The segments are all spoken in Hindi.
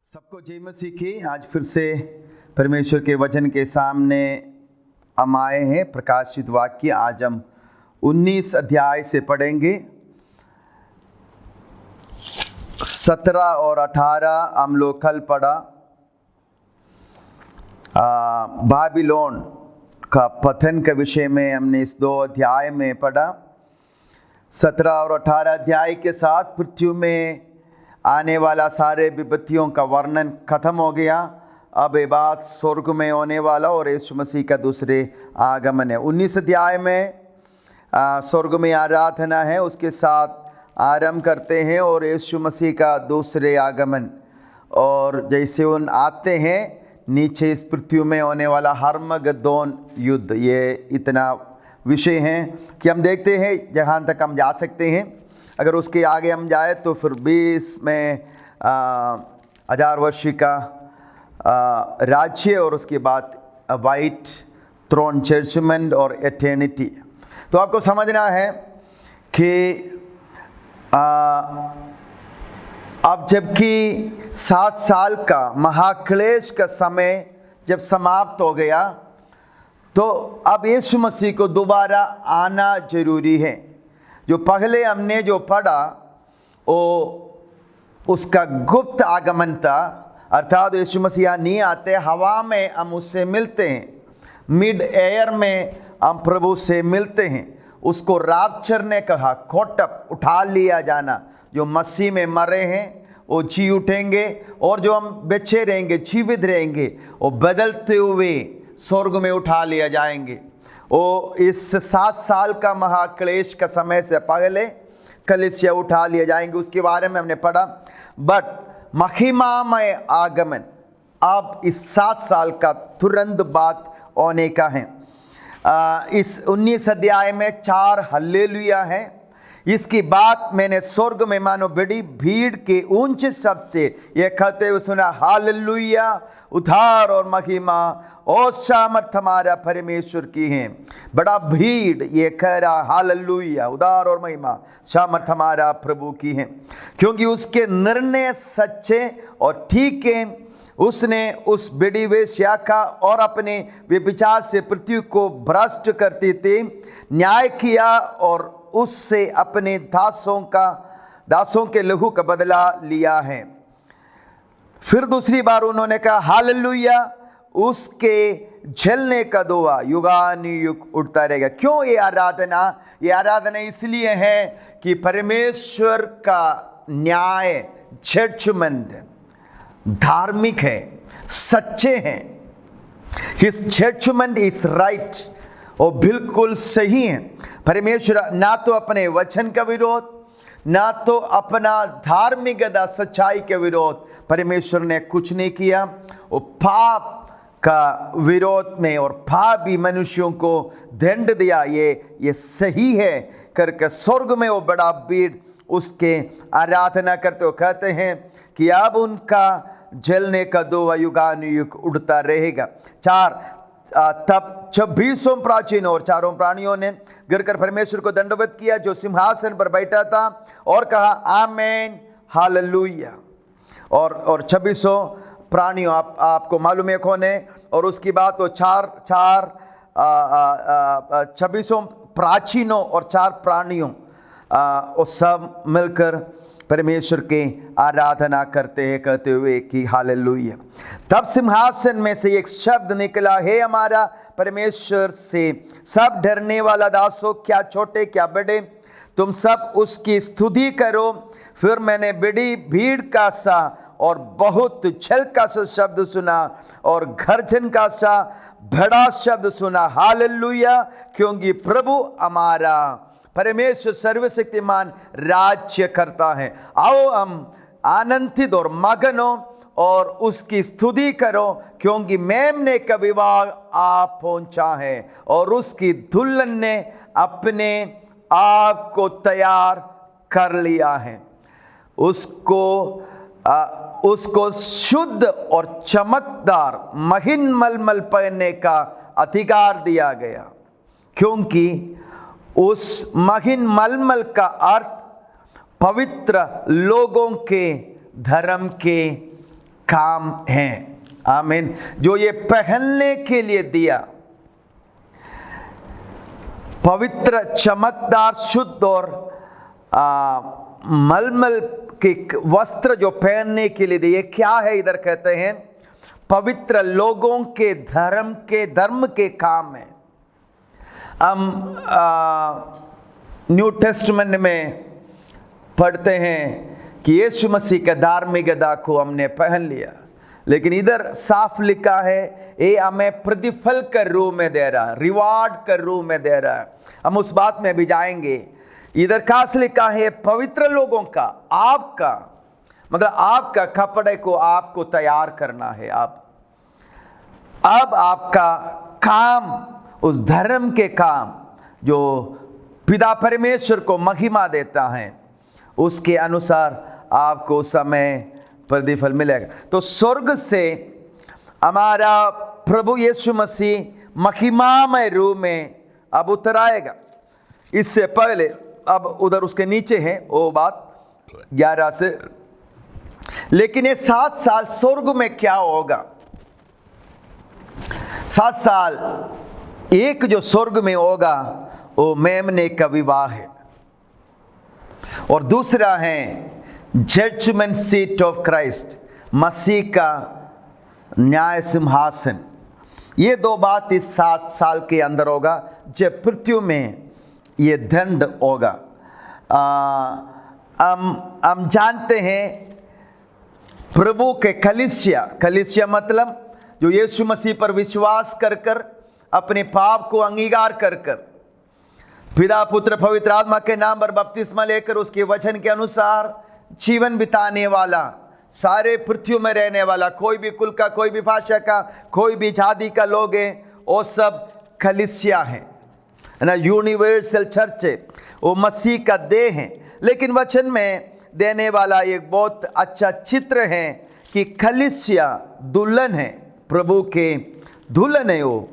सबको जय मसीह की। आज फिर से परमेश्वर के वचन के सामने हम आए हैं। प्रकाशित वाक्य आज हम 19 अध्याय से पढ़ेंगे। 17 और 18 हम लोग कल पढ़ा। बाबिलोन का पतन के विषय में हमने इस 2 अध्याय में पढ़ा। 17 और 18 अध्याय के साथ पृथ्वी में आने वाला सारे विपत्तियों का वर्णन खत्म हो गया। अब ये बात स्वर्ग में होने वाला और यीशु मसीह का दूसरे आगमन है। 19 अध्याय में स्वर्ग में आराधना है, उसके साथ आरंभ करते हैं और यीशु मसीह का दूसरे आगमन। और जैसे उन आते हैं नीचे इस पृथ्वी में होने वाला हर्मगदोन युद्ध, ये इतना विषय है कि हम देखते हैं जहाँ तक हम जा सकते हैं। अगर उसके आगे हम जाए तो फिर 20 में 1000 वर्ष का राज्य और उसके बाद वाइट थ्रोन जजमेंट और एटर्निटी। तो आपको समझना है कि अब जबकि 7 साल का महाक्लेश का समय जब समाप्त हो गया तो अब यीशु मसीह को दोबारा आना जरूरी है। जो पहले हमने जो पढ़ा वो उसका गुप्त आगमन था, अर्थात यीशु मसीह नहीं आते, हवा में हम उससे मिलते हैं, मिड एयर में हम प्रभु से मिलते हैं। उसको राप्चर ने कहा, खोटप उठा लिया जाना। जो मसीह में मरे हैं वो जी उठेंगे और जो हम बचे रहेंगे, जीवित रहेंगे, वो बदलते हुए स्वर्ग में उठा लिया जाएंगे। वो इस 7 साल का महाक्लेश का समय से पहले कलीसिया उठा लिए जाएंगे, उसके बारे में हमने पढ़ा। बट महिमामय आगमन अब इस 7 साल का तुरंत बात होने का है। इस 19 अध्याय में 4 हल्लेलुया है। इसकी बात मैंने स्वर्ग में मानो बड़ी भीड़ के ऊंचे शब्द से ये कहते हुए सुना, हालेलुया, उद्धार और महिमा और सामर्थ हमारा परमेश्वर की है। बड़ा भीड़ ये कह रहा, हालेलुया, उद्धार और महिमा सामर्थ हमारा प्रभु की है, क्योंकि उसके निर्णय सच्चे और ठीक है। उसने उस बड़ी वेश्या का और अपने व्यभिचार से पृथ्वी को भ्रष्ट करते थे न्याय किया और उससे अपने दासों के लहू का बदला लिया है। फिर दूसरी बार उन्होंने कहा, हालेलुया, उसके झेलने का दुआ युगानुयुग उठता रहेगा। क्यों ये आराधना? ये आराधना इसलिए है कि परमेश्वर का न्याय जजमेंट धार्मिक है, सच्चे हैं। हिज जजमेंट इज राइट, वो बिल्कुल सही है। परमेश्वर ना तो अपने वचन का विरोध, ना तो अपना धार्मिकता सच्चाई के विरोध परमेश्वर ने कुछ नहीं किया। वो पाप का विरोध में और पापी मनुष्यों को दंड दिया, ये सही है करके स्वर्ग में वो बड़ा भीड़ उसके आराधना करते हो। कहते हैं कि अब उनका जलने का दुआ युगानुयुग उड़ता रहेगा। तब 26 प्राचीन और 4 प्राणियों ने गिरकर परमेश्वर को दंडवत किया जो सिंहासन पर बैठा था और कहा, आमेन, हालेलुया। और 26 प्राणियों आपको मालूम है कौन है। और उसकी बात तो 26 प्राचीनों और 4 प्राणियों वो सब मिलकर परमेश्वर के आराधना करते हैं, कहते हुए कि हालेलुया। तब सिंहासन में से एक शब्द निकला, हे हमारा परमेश्वर से सब डरने वाला दासों, क्या छोटे क्या बड़े, तुम सब उसकी स्तुति करो। फिर मैंने बड़ी भीड़ का सा और बहुत छल का सा शब्द सुना और गर्जन का सा बड़ा शब्द सुना, हालेलुया, क्योंकि प्रभु हमारा परमेश्वर सर्वशक्तिमान राज्य करता है। आओ हम आनंदित और मगन हो और उसकी स्तुति करो, क्योंकि मेमने का विवाह आ पहुंचा है और उसकी दुल्हन ने अपने आप को तैयार कर लिया है। उसको शुद्ध और चमकदार महीन मलमल पहनने का अधिकार दिया गया, क्योंकि उस महीन मलमल का अर्थ पवित्र लोगों के धर्म के काम हैं। आमीन। जो ये पहनने के लिए दिया, पवित्र, चमकदार, शुद्ध और मलमल के वस्त्र जो पहनने के लिए दिए, क्या है? इधर कहते हैं पवित्र लोगों के धर्म के काम है। हम न्यू टेस्टमेंट में पढ़ते हैं कि यीशु मसीह का धार्मिकता को हमने पहन लिया, लेकिन इधर साफ लिखा है ये हमें प्रतिफल के रूप में दे रहा है, रिवार्ड के रूप में दे रहा है। हम उस बात में भी जाएंगे। इधर खास लिखा है पवित्र लोगों का, आपका मतलब आपका कपड़े को आपको तैयार करना है। अब आपका काम, उस धर्म के काम जो पिता परमेश्वर को महिमा देता है, उसके अनुसार आपको समय प्रतिफल मिलेगा। तो स्वर्ग से हमारा प्रभु यीशु मसीह महिमामय रूप में अब उतर आएगा। इससे पहले अब उधर उसके नीचे है वो बात 11 से, लेकिन ये 7 साल स्वर्ग में क्या होगा? 7 साल एक जो स्वर्ग में होगा वो मेमने का विवाह है, और दूसरा है जजमेंट सीट ऑफ क्राइस्ट, मसीह का न्याय सिंहासन। ये 2 बात इस 7 साल के अंदर होगा जब पृथ्वी में ये दंड होगा। हम जानते हैं प्रभु के कलीसिया मतलब जो यीशु मसीह पर विश्वास कर अपने पाप को अंगीकार कर पिता पुत्र पवित्र आत्मा के नाम पर बपतिस्मा लेकर उसके वचन के अनुसार जीवन बिताने वाला, सारे पृथ्वी में रहने वाला, कोई भी कुल का, कोई भी भाषा का, कोई भी जाति का लोग है, वो सब कलीसिया है ना, यूनिवर्सल चर्च है, वो मसीह का देह है। लेकिन वचन में देने वाला एक बहुत अच्छा चित्र है कि कलीसिया दुल्हन है, प्रभु के दुल्हन है वो।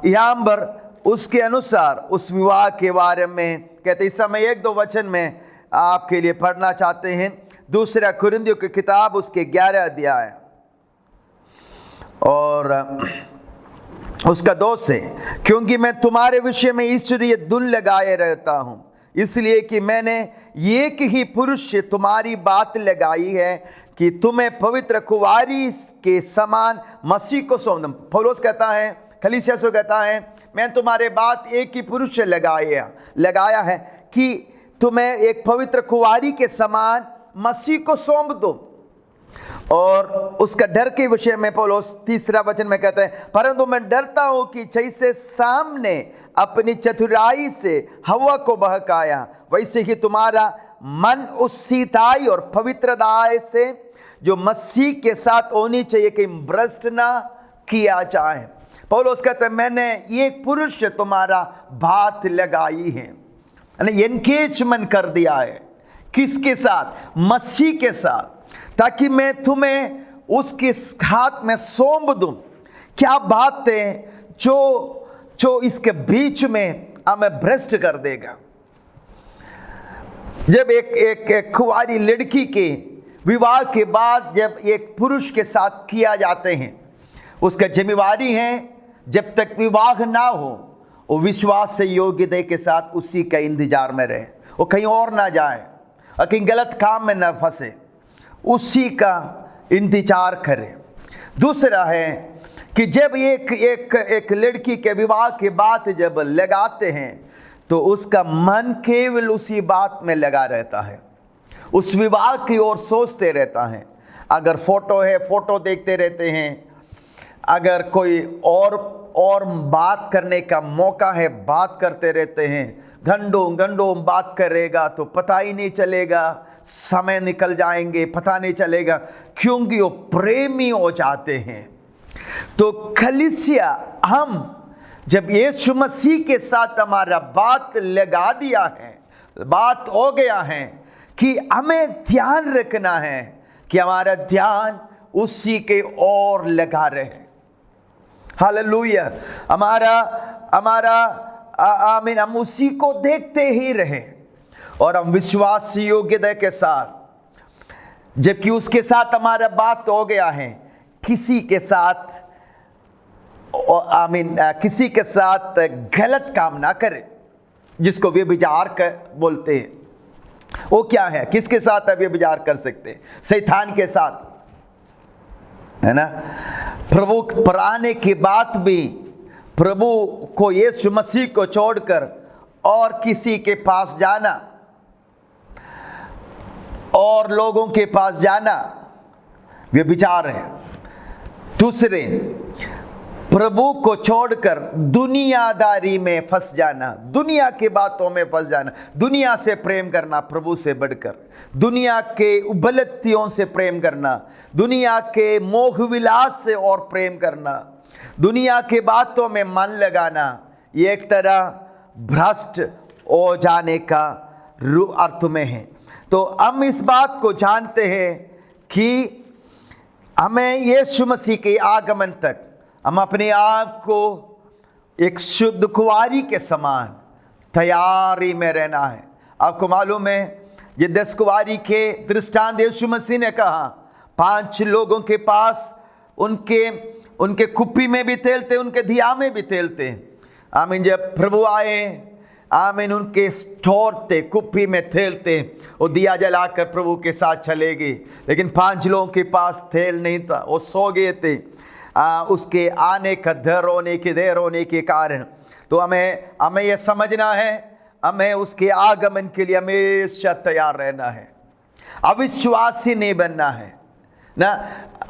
यहाँ पर उसके अनुसार उस विवाह के बारे में कहते, इस समय 1-2 वचन में आपके लिए पढ़ना चाहते हैं। 2 कुरिन्थियों की किताब उसके 11 अध्याय और उसका 2 से, क्योंकि मैं तुम्हारे विषय में ईश्वरीय धुन लगाए रहता हूँ, इसलिए कि मैंने एक ही पुरुष से तुम्हारी बात लगाई है कि तुम्हें पवित्र कुंवारी के समान मसीह को सौंप दूं। पौलुस कहता है, कलीसिया से कहता है, मैं तुम्हारे बात एक ही पुरुष से लगाया है कि तुम्हें एक पवित्र कुंवारी के समान मसीह को सौंप दूं। और उसका डर के विषय में पौलुस 3 वचन में कहता है, परंतु मैं डरता हूं कि जैसे सामने अपनी चतुराई से हवा को बहकाया, वैसे ही तुम्हारा मन उस सीताई और पवित्रता से जो मसीह के साथ होनी चाहिए कि भ्रष्ट ना किया जाए। पौलुस कहता है, मैंने एक पुरुष से तुम्हारा बात लगाई है, एनगेजमेंट कर दिया है। किसके साथ? मसीह के साथ, ताकि मैं तुम्हें उसके हाथ में सौंप दूं। क्या बात है जो इसके बीच में हमें भ्रष्ट कर देगा। जब एक कुंवारी लड़की के विवाह के बाद जब एक पुरुष के साथ किया जाते हैं, उसका जिम्मेवारी है जब तक विवाह ना हो वो विश्वास से योग्यता के साथ उसी का इंतजार में रहे, वो कहीं और ना जाए और कहीं गलत काम में ना फंसे, उसी का इंतजार करे। दूसरा है कि जब एक लड़की के विवाह के बाद जब लगाते हैं तो उसका मन केवल उसी बात में लगा रहता है, उस विवाह की ओर सोचते रहता है। अगर फोटो है फोटो देखते रहते हैं, अगर कोई और बात करने का मौका है बात करते रहते हैं। घंटों बात करेगा तो पता ही नहीं चलेगा, समय निकल जाएंगे पता नहीं चलेगा, क्योंकि वो प्रेमी हो जाते हैं। तो कलीसिया, हम जब यीशु मसीह के साथ हमारा बात लगा दिया है, बात हो गया है कि हमें ध्यान रखना है कि हमारा ध्यान उसी के ओर लगा रहे। हालेलुया। हमारा आमीन, हम उसी को देखते ही रहे और हम विश्वास योग्यता के साथ जबकि उसके साथ हमारा बात हो गया है, किसी के साथ किसी के साथ गलत काम ना करे, जिसको व्यभिचार बोलते हैं। वो क्या है? किसके साथ व्यभिचार कर सकते हैं? शैतान के साथ, है ना। प्रभु पर आने के बाद भी प्रभु को, यीशु मसीह को छोड़कर और किसी के पास जाना और लोगों के पास जाना व्यभिचार है। दूसरे, प्रभु को छोड़कर दुनियादारी में फंस जाना, दुनिया की बातों में फंस जाना, दुनिया से प्रेम करना प्रभु से बढ़कर, दुनिया के उबलतियों से प्रेम करना, दुनिया के मोह विलास से और प्रेम करना, दुनिया के बातों में मन लगाना, ये एक तरह भ्रष्ट हो जाने का अर्थ में है। तो हम इस बात को जानते हैं कि हमें यीशु मसीह के आगमन तक हम अपने आप को एक शुद्ध कुंवारी के समान तैयारी में रहना है। आपको मालूम है, ये 10 कुंवारी के दृष्टांत यीशु मसीह ने कहा। 5 लोगों के पास उनके कुप्पी में भी तेल थे, उनके दिया में भी तेल थे। आमीन। जब प्रभु आए, आमीन, उनके स्टोर थे, कुप्पी में तेल थे, वो दिया जलाकर प्रभु के साथ चले गए। लेकिन 5 लोगों के पास तेल नहीं था, वो सो गए थे उसके आने का देर होने के कारण। तो हमें यह समझना है, हमें उसके आगमन के लिए हमेशा तैयार रहना है। अविश्वासी नहीं बनना है ना,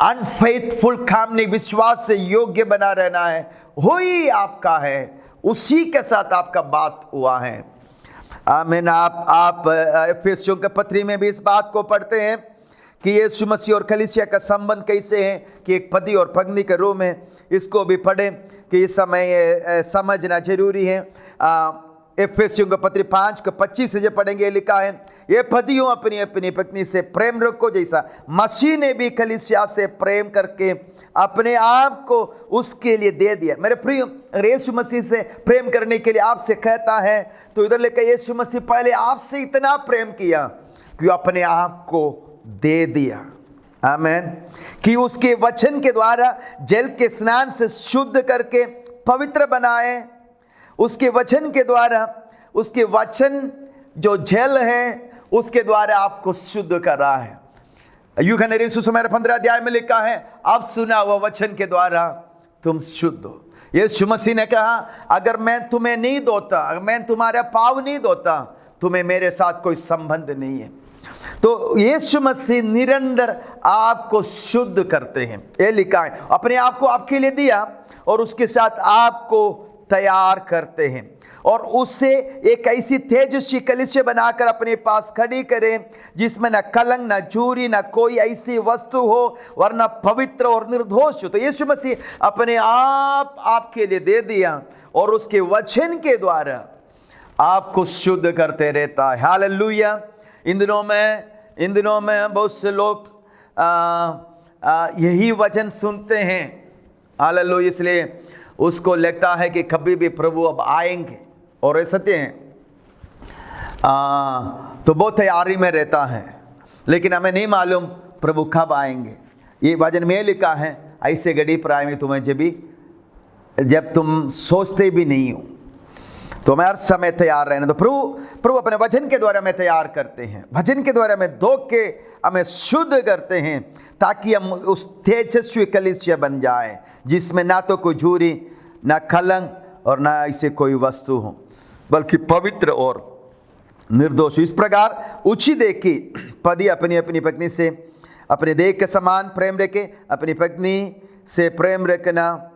अनफेथफुल काम नहीं, विश्वास से योग्य बना रहना है। वही आपका है, उसी के साथ आपका बात हुआ है। आमीन। आप एफेसियों के पत्री में भी इस बात को पढ़ते हैं कि यीशु मसीह और कलीसिया का संबंध कैसे है, कि एक पति और पत्नी के रूप में। इसको भी पढ़ें कि इस समय समझना जरूरी है। एफेसियों का पत्री 5:25 से जो पढ़ेंगे, लिखा है, ये पतियों अपनी अपनी पत्नी से प्रेम रखो, जैसा मसीह ने भी कलीसिया से प्रेम करके अपने आप को उसके लिए दे दिया। मेरे प्रिय, यीशु मसीह से प्रेम करने के लिए आपसे कहता है, तो इधर लेकर यीशु मसीह पहले आपसे इतना प्रेम किया कि अपने आप को दे दिया। आमीन। कि उसके वचन के द्वारा जल के स्नान से शुद्ध करके पवित्र बनाए। उसके वचन के द्वारा, उसके वचन जो जल है उसके द्वारा आपको शुद्ध कर रहा है। यूहन्ना रचित सुसमाचार 15 अध्याय में लिखा है, अब सुना हुआ वचन के द्वारा तुम शुद्ध हो। यीशु मसीह ने कहा, अगर मैं तुम्हें नहीं धोता, अगर मैं तुम्हारा पाँव नहीं धोता, तुम्हें मेरे साथ कोई संबंध नहीं है। तो यीशु मसीह निरंतर आपको शुद्ध करते हैं, ये लिखा है। अपने आप को आपके लिए दिया और उसके साथ आपको तैयार करते हैं, और उससे एक ऐसी तेजस्वी कलीसिया बनाकर अपने पास खड़ी करें जिसमें न कलंक, न चूरी, न कोई ऐसी वस्तु हो, वरना पवित्र और निर्दोष हो। तो यीशु मसीह अपने आप आपके लिए दे दिया और उसके वचन के द्वारा आपको शुद्ध करते रहता है। हालेलुया। इन दिनों में बहुत से लोग यही वचन सुनते हैं। हालेलुया। इसलिए उसको लगता है कि कभी भी प्रभु अब आएंगे, और ये सत्य है। तो बहुत तैयारी में रहता है, लेकिन हमें नहीं मालूम प्रभु कब आएंगे। ये वचन में लिखा है, ऐसे घड़ी पर में तुम्हें जब तुम सोचते भी नहीं हो, तो हमें हर समय तैयार रहना। तो प्रभु अपने वचन के द्वारा हमें तैयार करते हैं, वचन के द्वारा हमें धो के हमें शुद्ध करते हैं, ताकि हम उस तेजस्वी कलीसिया बन जाए जिसमें ना तो कोई झूरी, ना कलंक और ना ऐसे कोई वस्तु हो, बल्कि पवित्र और निर्दोष। इस प्रकार ऊंची देह की पति अपनी अपनी पत्नी से अपने देह के समान प्रेम रखे, अपनी पत्नी से प्रेम रखना,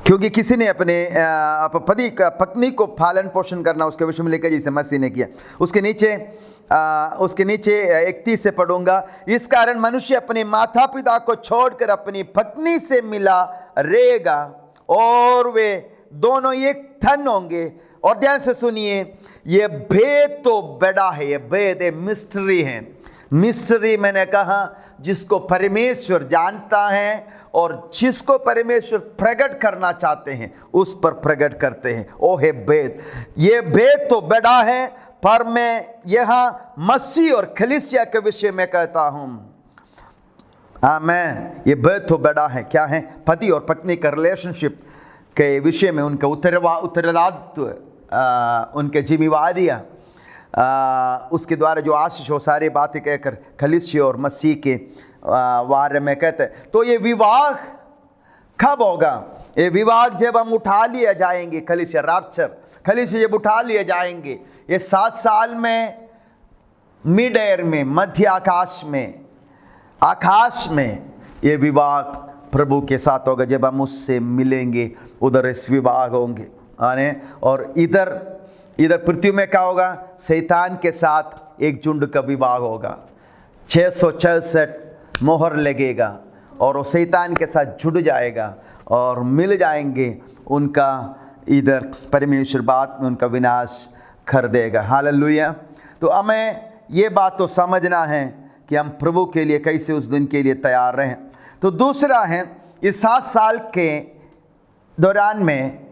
क्योंकि किसी ने अपने पत्नी को पालन पोषण करना उसके विषय में लेकर, जिसे मसीह ने किया। उसके नीचे 31 से पढ़ूंगा, इस कारण मनुष्य अपने माता पिता को छोड़कर अपनी पत्नी से मिला रहेगा और वे दोनों एक तन होंगे। और ध्यान से सुनिए, ये भेद तो बड़ा है, ये भेद है, मिस्ट्री है। मिस्ट्री मैंने कहा जिसको परमेश्वर जानता है और जिसको परमेश्वर प्रकट करना चाहते हैं उस पर प्रकट करते हैं, वो है भेद। ये भेद तो बड़ा है, पर मैं यहाँ मसीह और कलीसिया के विषय में कहता हूँ। आमेन। ये बहुत तो बड़ा है। क्या है? पति और पत्नी का रिलेशनशिप के विषय में उनका उत्तरदायित्व, उनके जिम्मेवारियाँ, उसके द्वारा जो आशीष हो, सारी बातें कहकर कलीसिया और मसीह के बारे में कहते हैं। तो ये विवाह कब होगा? ये विवाह जब हम उठा लिए जाएंगे, कलीसिया रैप्चर, कलीसिया जब उठा लिए जाएंगे, ये 7 साल में मिड एयर में, मध्य आकाश में ये विवाह प्रभु के साथ होगा। जब हम उससे मिलेंगे उधर इस विवाह होंगे आने, और इधर पृथ्वी में क्या होगा? शैतान के साथ एक झुंड का विवाह होगा। 666 मोहर लगेगा और वो शैतान के साथ जुड़ जाएगा और मिल जाएंगे। उनका इधर परमेश्वर बाद में उनका विनाश कर देगा। हालेलुया। तो हमें ये बात तो समझना है कि हम प्रभु के लिए कैसे उस दिन के लिए तैयार रहें। तो दूसरा है, इस 7 साल के दौरान में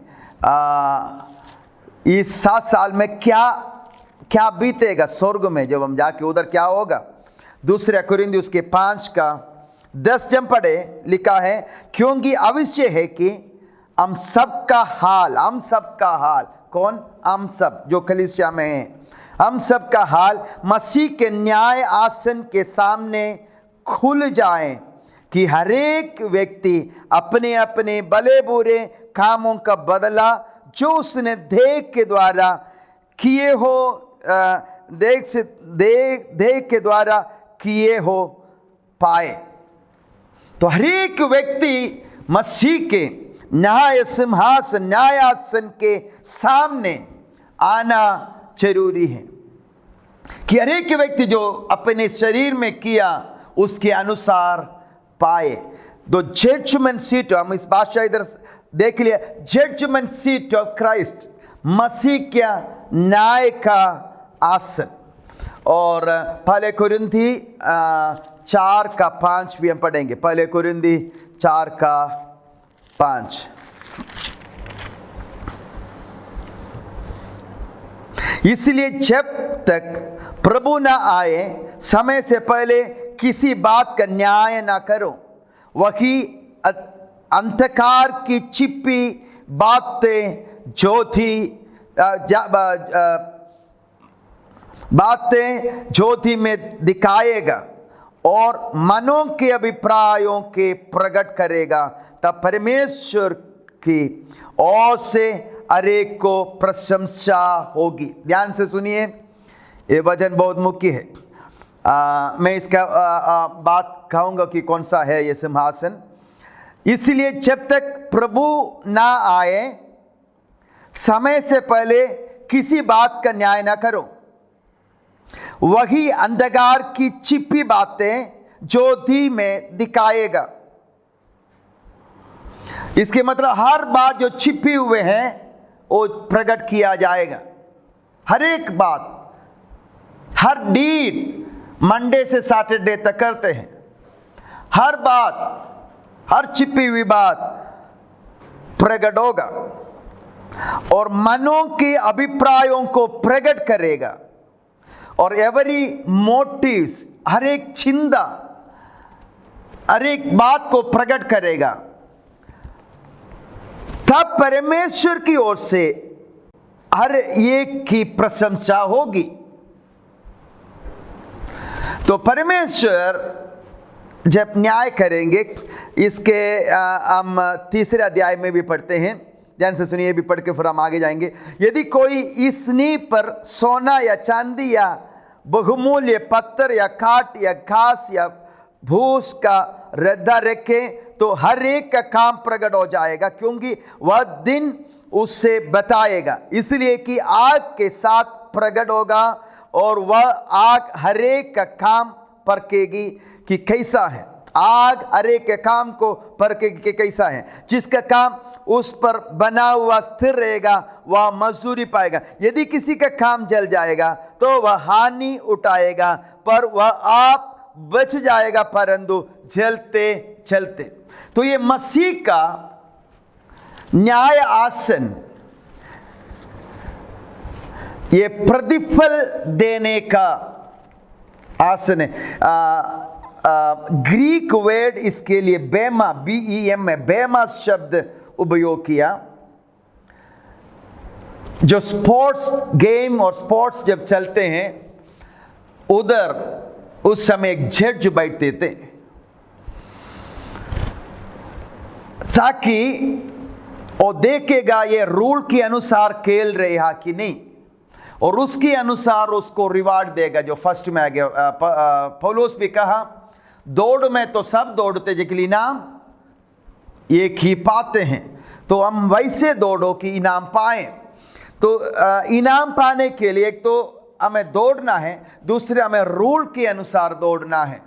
इस 7 साल में क्या बीतेगा स्वर्ग में जब हम जाके उधर क्या होगा? दूसरा कुरिन्थियों उसके 5:10 जब पढ़े, लिखा है, क्योंकि अवश्य है कि हम सबका हाल, कौन? हम सब जो कलीसिया में हैं, हम सब का हाल मसीह के न्याय आसन के सामने खुल जाए कि हर एक व्यक्ति अपने अपने भले बुरे कामों का बदला जो उसने देह के द्वारा किए हो, देह के द्वारा किए हो पाए। तो हर एक व्यक्ति मसीह के न्यायासन के सामने आना जरूरी है कि हर एक व्यक्ति जो अपने शरीर में किया उसके अनुसार पाए। तो जजमेंट सीट, हम इस भाषा इधर देख लिया, जजमेंट सीट ऑफ क्राइस्ट, मसीह क्या न्याय का आसन। और पहले कुरिन्थी 4:5 भी हम पढ़ेंगे। पहले कुरिन्थी 4:5। इसलिए जब तक प्रभु न आए समय से पहले किसी बात का न्याय न करो, वही अंधकार की छिपी बातें ज्योति में दिखाएगा और मनों के अभिप्रायों के प्रकट करेगा। तब परमेश्वर की ओर से अनेक को प्रशंसा होगी। ध्यान से सुनिए, ये वचन बहुत मुख्य है। मैं इसका बात कहूँगा कि कौन सा है ये सिंहासन। इसलिए जब तक प्रभु ना आए समय से पहले किसी बात का न्याय ना करो, वही अंधकार की छिपी बातें ज्योति में दिखाएगा। इसके मतलब हर बात जो छिपी हुए हैं वो प्रकट किया जाएगा। हर एक बात, हर डीड मंडे से सैटरडे तक करते हैं, हर बात, हर छिपी हुई बात प्रकट होगा और मनों के अभिप्रायों को प्रकट करेगा। और एवरी मोटिव्स, हर एक चिंता, हर एक बात को प्रकट करेगा। तब परमेश्वर की ओर से हर एक की प्रशंसा होगी। तो परमेश्वर जब न्याय करेंगे, इसके हम 3 अध्याय में भी पढ़ते हैं। ध्यान से सुनिए, भी पढ़ के फिर हम आगे जाएंगे। यदि कोई इस नींव पर सोना या चांदी या बहुमूल्य पत्थर या काट या घास या भूस का रद्दा रखे तो हर एक का काम प्रकट हो जाएगा, क्योंकि वह दिन उससे बताएगा। इसलिए कि आग के साथ प्रकट होगा और वह आग हर एक का काम परखेगी कि कैसा है। आग हर एक के काम को परखेगी कि कैसा है। जिसका काम उस पर बना हुआ स्थिर रहेगा वह मजदूरी पाएगा। यदि किसी का काम जल जाएगा तो वह हानि उठाएगा, पर वह आप बच जाएगा परंतु जलते चलते। तो ये मसीह का न्याय आसन ये प्रतिफल देने का आसन है। ग्रीक वर्ड इसके लिए बेमा, BEM है, बेमा शब्द उपयोग किया। जो स्पोर्ट्स गेम और स्पोर्ट्स जब चलते हैं, उधर उस समय एक जज बैठते थे ताकि वो देखेगा ये रूल के अनुसार खेल रहे हैं कि नहीं, और उसके अनुसार उसको रिवार्ड देगा जो फर्स्ट में आ गया। पौलुस भी कहा, दौड़ में तो सब दौड़ते लेकिन इनाम एक ही पाते हैं, तो हम वैसे दौड़ो कि इनाम पाएं। तो इनाम पाने के लिए एक तो हमें दौड़ना है, दूसरे हमें रूल के अनुसार दौड़ना है।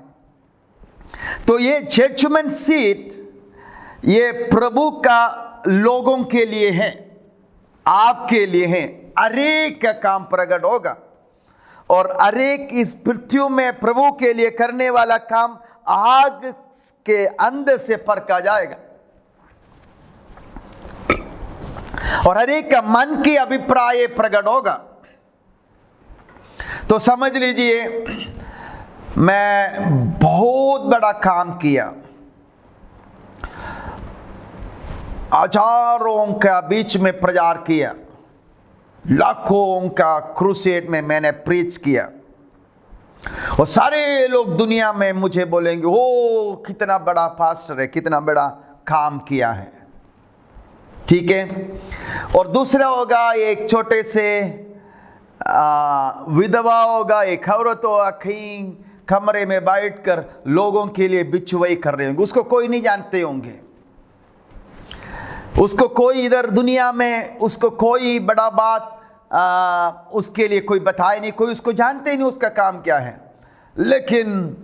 तो ये जजमेंट सीट ये प्रभु का लोगों के लिए है, आपके लिए है। अरेक का काम प्रकट होगा और अरेक इस पृथ्वी में प्रभु के लिए करने वाला काम आग के अंदर से परखा जाएगा और हरेक का मन की अभिप्राय प्रकट होगा। तो समझ लीजिए, मैं बहुत बड़ा काम किया, हजारों का बीच में प्रचार किया, लाखों का क्रूसेड में मैंने प्रीच किया और सारे लोग दुनिया में मुझे बोलेंगे, ओ कितना बड़ा पास्टर है, कितना बड़ा काम किया है, ठीक है। और दूसरा होगा, एक छोटे से विधवा होगा, एक औरत होगा, कहीं कमरे में बैठकर लोगों के लिए बिचवाई कर रहे होंगे, उसको कोई नहीं जानते होंगे, उसको कोई इधर दुनिया में उसको कोई बड़ा बात उसके लिए कोई बताए नहीं, कोई उसको जानते ही नहीं उसका काम क्या है, लेकिन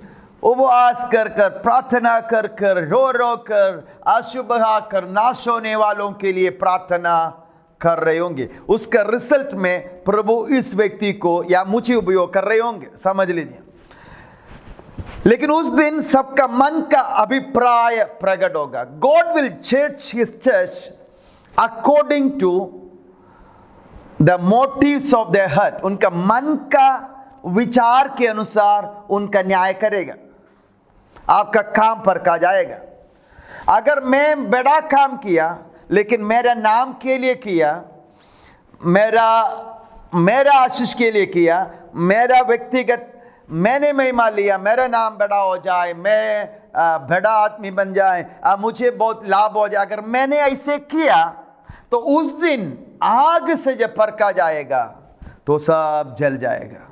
उपवास कर कर, प्रार्थना कर कर, रो रो कर, आंसू बहा कर नाश होने वालों के लिए प्रार्थना कर रहे होंगे। उसका रिजल्ट में प्रभु इस व्यक्ति को या मुझे उपयोग कर रहे होंगे, समझ लीजिए। लेकिन उस दिन सबका मन का अभिप्राय प्रकट होगा। गॉड विल जज his church according to the motives of their heart. उनका मन का विचार के अनुसार उनका न्याय करेगा, आपका काम परखा जाएगा। अगर मैं बड़ा काम किया लेकिन मेरा नाम के लिए किया, मेरा आशीष के लिए किया, मेरा व्यक्तिगत मैंने महिमा लिया, मेरा नाम बड़ा हो जाए, मैं बड़ा आदमी बन जाए, मुझे बहुत लाभ हो जाए, अगर मैंने ऐसे किया तो उस दिन आग से जब परखा जाएगा तो सब जल जाएगा।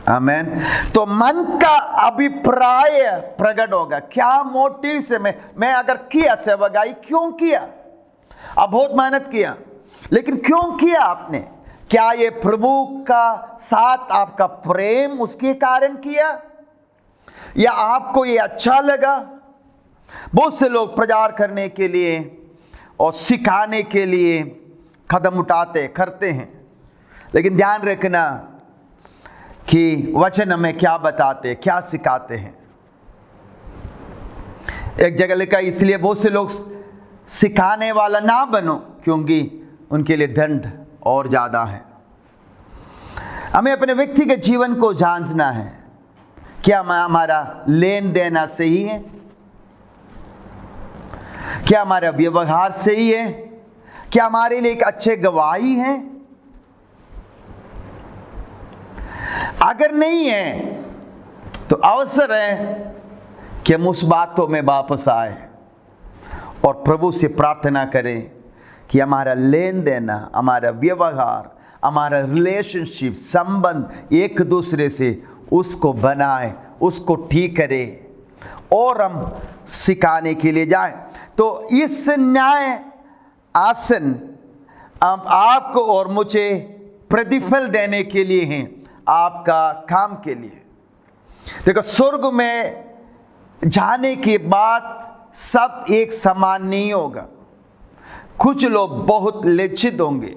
आमेन। तो मन का अभिप्राय प्रकट होगा, क्या मोटिव से मैं अगर किया सेवकाई, क्यों किया, अब बहुत मेहनत किया, लेकिन क्यों किया आपने? क्या ये प्रभु का साथ आपका प्रेम उसके कारण किया, या आपको ये अच्छा लगा? बहुत से लोग प्रचार करने के लिए और सिखाने के लिए कदम उठाते करते हैं, लेकिन ध्यान रखना कि वचन हमें क्या बताते, क्या सिखाते हैं। एक जगह लिखा, इसलिए बहुत से लोग सिखाने वाला ना बनो क्योंकि उनके लिए दंड और ज़्यादा है। हमें अपने व्यक्तिगत जीवन को जांचना है, क्या हमारा लेन देना सही है, क्या हमारा व्यवहार सही है, क्या हमारे लिए एक अच्छे गवाही है? अगर नहीं है तो अवसर है कि हम उस बातों में वापस आए और प्रभु से प्रार्थना करें कि हमारा लेन देना, हमारा व्यवहार, हमारा रिलेशनशिप, संबंध एक दूसरे से उसको बनाए, उसको ठीक करे और हम सिखाने के लिए जाएं। तो इस न्याय आसन आपको और मुझे प्रतिफल देने के लिए हैं, आपका काम के लिए। देखो, स्वर्ग में जाने के बाद सब एक समान नहीं होगा, कुछ लोग बहुत लज्जित होंगे।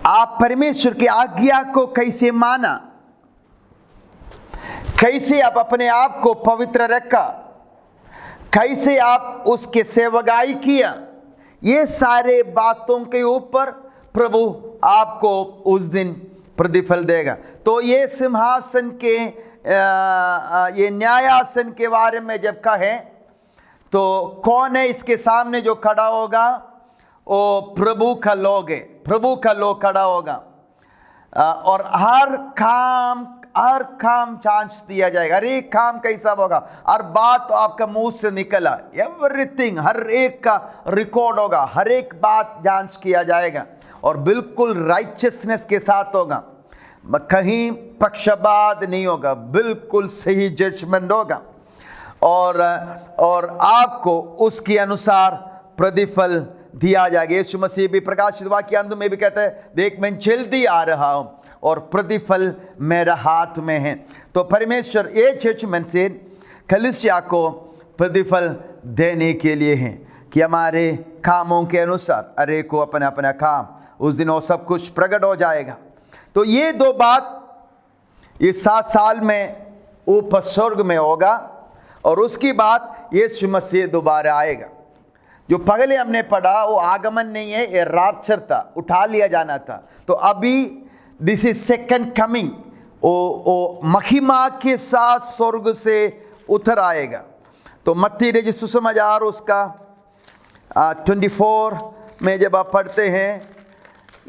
आप परमेश्वर की आज्ञा को कैसे माना, कैसे आप अपने आप को पवित्र रखा, कैसे आप उसके सेवकाई किया, ये सारे बातों के ऊपर प्रभु आपको उस दिन प्रतिफल देगा। तो ये सिंहासन के ये न्यायासन के बारे में जब कहें तो कौन है इसके सामने जो खड़ा होगा? वो प्रभु का लोग है, प्रभु का लोग खड़ा होगा और हर काम जांच दिया जाएगा, हर एक काम का हिसाब होगा, हर बात तो आपका मुंह से निकला, एवरीथिंग, हर एक का रिकॉर्ड होगा, हर एक बात जांच किया जाएगा और बिल्कुल राइचियसनेस के साथ होगा, कहीं पक्षपात नहीं होगा, बिल्कुल सही जजमेंट होगा और आपको उसके अनुसार प्रतिफल दिया जाएगा। यीशु मसीह भी प्रकाशित वाक्य के अंत में भी कहता है, देख मैं जल्दी आ रहा हूं और प्रतिफल मेरा हाथ में है। तो परमेश्वर ये जजमेंट से कलीसिया को प्रतिफल देने के लिए है कि हमारे कामों के अनुसार हर एक को अपना अपना काम, उस दिन वो सब कुछ प्रकट हो जाएगा। तो ये दो बात ये 7 साल में ऊपर स्वर्ग में होगा और उसकी बाद यीशु मसीह दोबारा आएगा। जो पहले हमने पढ़ा वो आगमन नहीं है, ये रैप्चर था, उठा लिया जाना था। तो अभी दिस इज सेकंड कमिंग, वो महिमा के साथ स्वर्ग से उतर आएगा। तो मत्ती रचित सुसमाचार उसका 24 में जब आप पढ़ते हैं,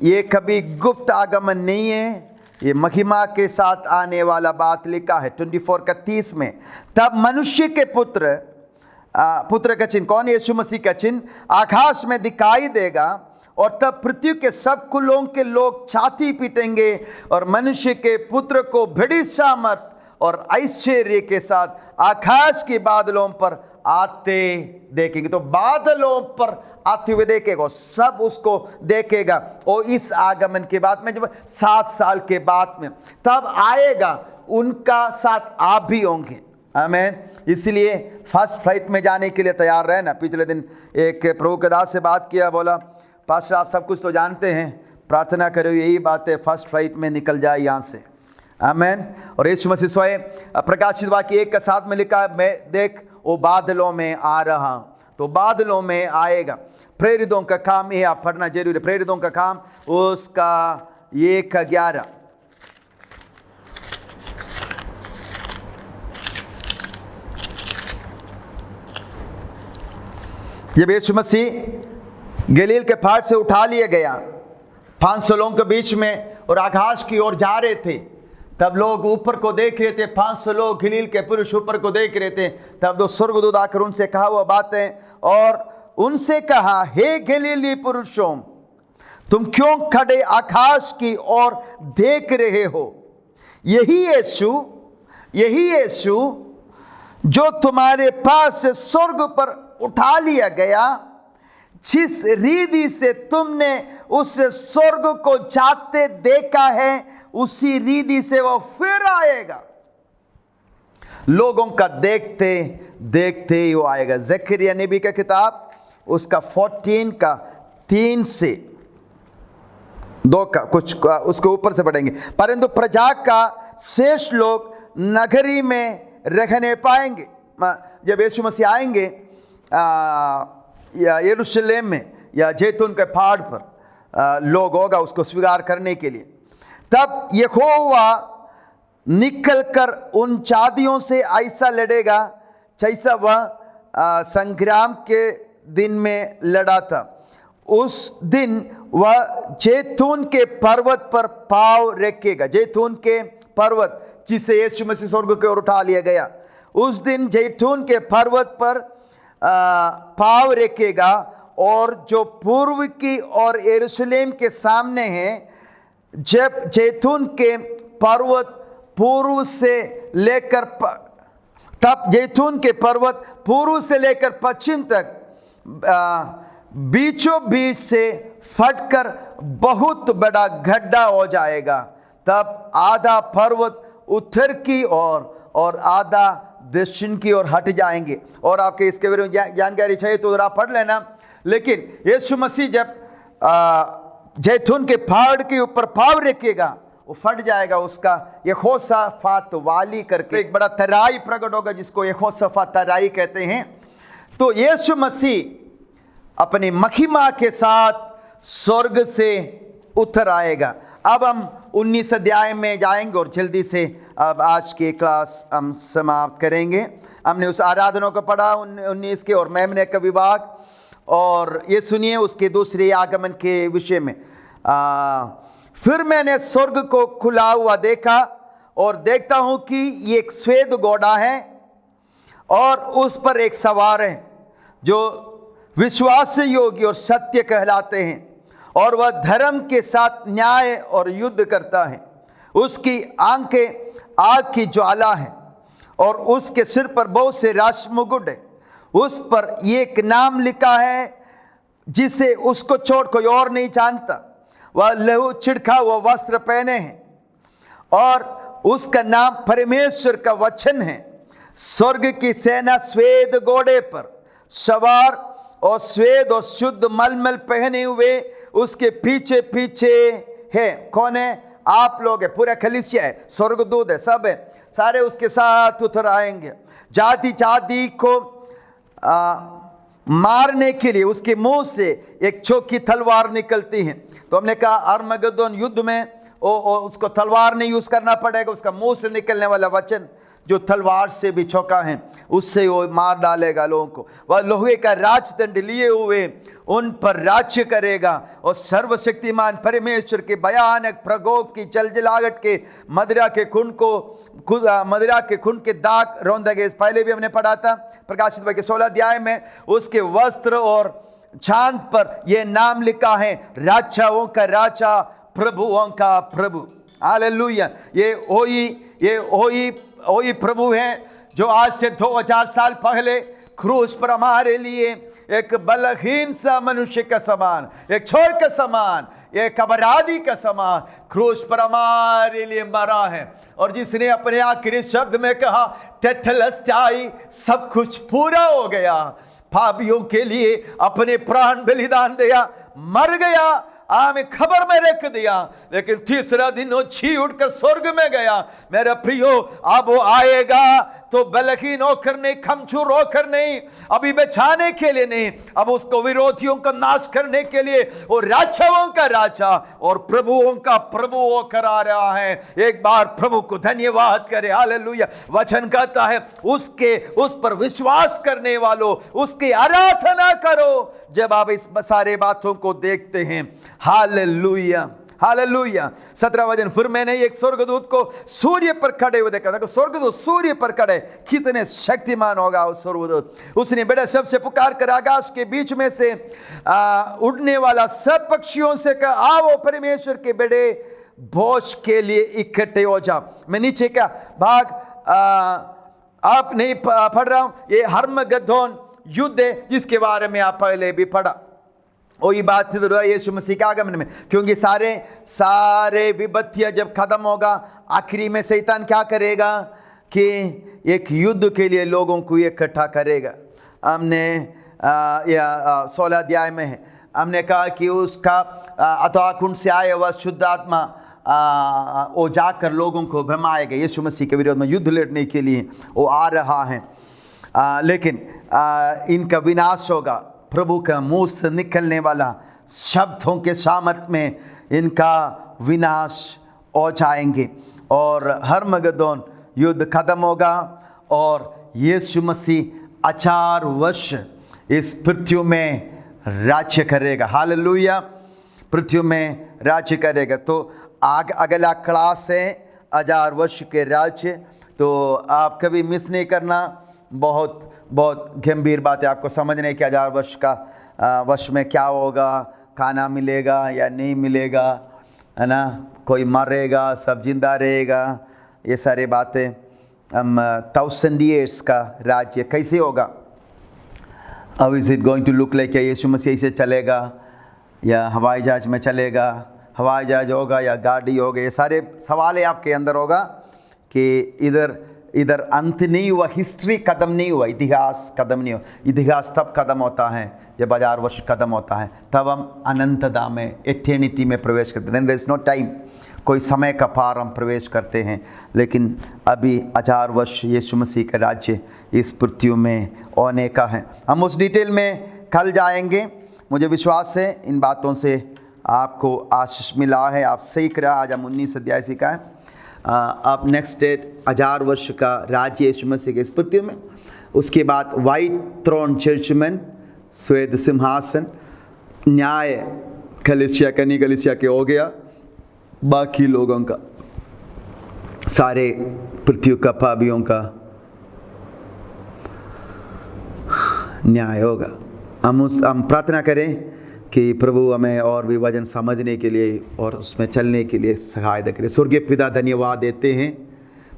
ये कभी गुप्त आगमन नहीं है, ये महिमा के साथ आने वाला बात लिखा है 24 का 30 में। तब मनुष्य के पुत्र का चिन्ह, कौन? यीशु मसीह का चिन्ह आकाश में दिखाई देगा और तब पृथ्वी के सब कुलों के लोग छाती पीटेंगे और मनुष्य के पुत्र को बड़ी सामर्थ और ऐश्वर्य के साथ आकाश के बादलों पर आते देखेंगे। तो बादलों पर आते हुए देखेगा, सब उसको देखेगा। और इस आगमन के बाद में, जब 7 साल के बाद में तब आएगा, उनका साथ आप भी होंगे। आमीन। इसलिए फर्स्ट फ्लाइट में जाने के लिए तैयार रहना। पिछले दिन एक प्रभु के दास से बात किया, बोला पास्टर आप सब कुछ तो जानते हैं, प्रार्थना करो यही बात है फर्स्ट फ्लाइट में निकल जाए यहाँ से। आमीन। और यीशु मसीह स्वयं प्रकाशित वाक्य 1 के 7 में लिखा, मैं देख वो बादलों में आ रहा हूँ। तो बादलों में आएगा। प्रेरितों का काम ये आप पढ़ना जरूरी है। प्रेरितों का काम उसका 1:11, जब यीशु मसीह गलील के पहाड़ से उठा लिया गया 500 लोगों के बीच में और आकाश की ओर जा रहे थे, तब लोग ऊपर को देख रहे थे, 500 लोग गलील के पुरुष ऊपर को देख रहे थे। तब दो स्वर्गदूत आकर उनसे कहा हुआ बातें और उनसे कहा, हे गलीली पुरुषों, तुम क्यों खड़े आकाश की ओर देख रहे हो? यही यीशु जो तुम्हारे पास से स्वर्ग पर उठा लिया गया, जिस रीति से तुमने उस स्वर्ग को जाते देखा है, उसी रीति से वो फिर आएगा। लोगों का देखते देखते ही वो आएगा। जकरिया नबी का किताब उसका 14 का 3 से 2 का कुछ उसके ऊपर से पढ़ेंगे। परंतु प्रजा का शेष लोग नगरी में रहने पाएंगे। जब यीशु मसीह आएंगे या यरूशलेम में या जैतून के पहाड़ पर लोग होगा उसको स्वीकार करने के लिए, तब यहोवा निकलकर उन जातियों से ऐसा लड़ेगा जैसा वह संग्राम के दिन में लड़ा था। उस दिन वह जैतून के पर्वत पर पाँव रखेगा। जैतून के पर्वत जिसे यीशु मसीह स्वर्ग की ओर उठा लिया गया, उस दिन जैतून के पर्वत पर पाँव रखेगा और जो पूर्व की और यरूशलेम के सामने है, जब जैतून के पर्वत पूर्व से लेकर तब जैतून के पर्वत पूर्व से लेकर पश्चिम तक बीचों बीच से फटकर बहुत बड़ा गड्ढा हो जाएगा। तब आधा पर्वत उत्तर की ओर और आधा दक्षिण की ओर हट जाएंगे। और आपके इसके बारे में जानकारी चाहिए तो जरा पढ़ लेना। लेकिन यीशु मसीह जब जैतून के पहाड़ के ऊपर पाँव रखेगा, वो फट जाएगा। उसका यहोशाफात वाली करके एक बड़ा तराई प्रकट होगा, जिसको यहोशाफात तराई कहते हैं। तो यीशु मसीह अपनी महिमा के साथ स्वर्ग से उतर आएगा। अब हम 19 अध्याय में जाएंगे और जल्दी से अब आज की क्लास हम समाप्त करेंगे। हमने उस आराधना को पढ़ा 19 के और मेमने का विभाग, और ये सुनिए उसके दूसरे आगमन के विषय में। फिर मैंने स्वर्ग को खुला हुआ देखा और देखता हूं कि ये एक श्वेत घोड़ा है और उस पर एक सवार है जो विश्वास योग्य और सत्य कहलाते हैं, और वह धर्म के साथ न्याय और युद्ध करता है। उसकी आंखें आग की ज्वाला है और उसके सिर पर बहुत से राज मुकुट है। उस पर एक नाम लिखा है जिसे उसको छोड़ कोई और नहीं जानता। वह लहू छिड़का हुआ वस्त्र पहने हैं और उसका नाम परमेश्वर का वचन है। स्वर्ग की सेना श्वेत घोड़े पर सवार और श्वेत और शुद्ध मलमल पहने हुए उसके पीछे पीछे है। कौन है? आप लोग है, पूरा कलीसिया है, स्वर्गदूत है, सब है, सारे उसके साथ उतर आएंगे। जाति जाति को मारने के लिए उसके मुंह से एक चौकी तलवार निकलती है। तो हमने कहा अरमगदोन युद्ध में उसको तलवार नहीं यूज करना पड़ेगा, उसका मुंह से निकलने वाला वचन जो तलवार से भी चौका है उससे वो मार डालेगा लोगों को। वह लोहे का राजदंड लिए हुए उन पर राज्य करेगा और सर्वशक्तिमान परमेश्वर के भयानक प्रकोप की जलजलाहट के मदिरा के खून के दाग रौंदेंगे। पहले भी हमने पढ़ा था प्रकाशित वाक्य 16 अध्याय में। उसके वस्त्र और चांद पर यह नाम लिखा है, राजाओं का राजा, प्रभुओं का प्रभु। हालेलुया। ये वही प्रभु है जो आज से 2000 साल पहले क्रूस पर हमारे लिए एक बलहीन सा मनुष्य का समान, एक छोर का समान, एक अपराधी का समान क्रूस पर हमारे लिए मरा है, और जिसने अपने आखिरी शब्द में कहा टेटलस्टाई, सब कुछ पूरा हो गया, पापियों के लिए अपने प्राण बलिदान दिया, मर गया, हमें खबर में रख दिया, लेकिन तीसरा दिन वो जी उठकर स्वर्ग में गया। मेरा प्रियो, अब वो आएगा तो बलहीन होकर नहीं, कमजोर होकर नहीं, अभी बचाने के लिए नहीं, अब उसको विरोधियों का नाश करने के लिए वो राजाओं का राजा और प्रभुओं का प्रभु होकर आ रहा है। एक बार प्रभु को धन्यवाद करे। हालेलुया। वचन कहता है उस पर विश्वास करने वालों उसकी आराधना करो जब आप इस सारे बातों को देखते हैं। Hallelujah, hallelujah. 17 वचन, फिर मैंने एक स्वर्गदूत को सूर्य पर खड़े हुए देखा था। स्वर्गदूत सूर्य पर खड़े, कितने शक्तिमान होगा उस स्वर्गदूत। उसने बड़े शब्द से पुकार कर आकाश के बीच में से उड़ने वाला सब पक्षियों से कहा, आओ परमेश्वर के बड़े भोज के लिए इकट्ठे हो जाओ। मैं नीचे का भाग आप नहीं पढ़ रहा हूं, ये हर्मगदोन युद्ध है जिसके बारे में आप पहले भी पढ़ा। वही बात थी यीशु मसीह के आगमन में, क्योंकि सारे विपत्तियां जब खत्म होगा, आखिरी में शैतान क्या करेगा कि एक युद्ध के लिए लोगों को इकट्ठा करेगा। हमने 16 अध्याय में है, हमने कहा कि उसका अथवा कुंड से आया हुआ शुद्ध आत्मा वो जाकर लोगों को भ्रमाएगा। यीशु मसीह के विरोध में युद्ध लड़ने के लिए वो आ रहा है, लेकिन इनका विनाश होगा। प्रभु का मुंह से निकलने वाला शब्दों के सामर्थ में इनका विनाश हो जाएंगे और हर्मगदोन युद्ध खत्म होगा और यीशु मसीह 1000 वर्ष इस पृथ्वी में राज्य करेगा। हालेलुया। पृथ्वी में राज्य करेगा। तो अगला क्लास है 1000 वर्ष के राज्य, तो आप कभी मिस नहीं करना। बहुत गंभीर बात है आपको समझने की। 1000 वर्ष का वर्ष में क्या होगा, खाना मिलेगा या नहीं मिलेगा, है ना, कोई मरेगा, सब जिंदा रहेगा, ये सारी बातें। हम 1000 years का राज्य कैसे होगा, how is it going to look like. क्या यीशु मसीह से चलेगा या हवाई जहाज में चलेगा, हवाई जहाज होगा या गाड़ी होगा, ये सारे सवाल है आपके अंदर होगा कि इधर अंत नहीं हुआ, हिस्ट्री खत्म नहीं हुआ, इतिहास खत्म नहीं हुआ। इतिहास तब खत्म होता है जब 1000 वर्ष खत्म होता है, तब हम अनंतता में, एटर्निटी में प्रवेश करते हैं। देयर इज नो टाइम, कोई समय का पार हम प्रवेश करते हैं। लेकिन अभी 1000 वर्ष यीशु मसीह का राज्य इस पृथ्वी में होने का है। हम उस डिटेल में कल जाएंगे। मुझे विश्वास है इन बातों से आपको आशीष मिला है, आप सीख रहा। आज हम 19 अध्याय सीखा है। अब नेक्स्ट डेट 1000 वर्ष का राज्य यीशु मसीह के इस पृथ्वी में, उसके बाद वाइट थ्रोन जजमेंट, श्वेत सिंहासन, न्याय कलीसिया कनी कलीसिया के हो गया, बाकी लोगों का, सारे पृथ्वी का पापियों का न्याय होगा। हम प्रार्थना करें कि प्रभु हमें और भी वचन समझने के लिए और उसमें चलने के लिए सहायता करें। स्वर्गीय पिता, धन्यवाद देते हैं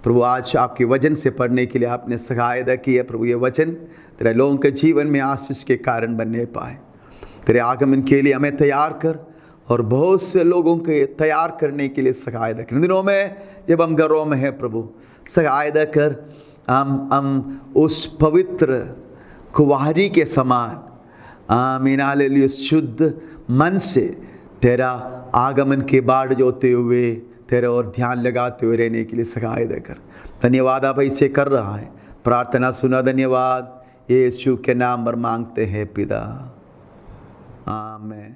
प्रभु, आज आपके वचन से पढ़ने के लिए आपने सहायता की है। प्रभु ये वचन तेरे लोगों के जीवन में आशीष के कारण बनने पाए। तेरे आगमन के लिए हमें तैयार कर और बहुत से लोगों के तैयार करने के लिए सहायता कर। इन दिनों में जब हम घरों में हैं प्रभु, सहायता कर हम उस पवित्र कुंवारी के समान आमीन हालेलुया शुद्ध मन से तेरा आगमन के बाढ़ जोते हुए तेरे और ध्यान लगाते हुए रहने के लिए सहायता कर। धन्यवाद आप इसे कर रहा है, प्रार्थना सुना। धन्यवाद, यीशु के नाम पर मांगते हैं पिता, आमीन।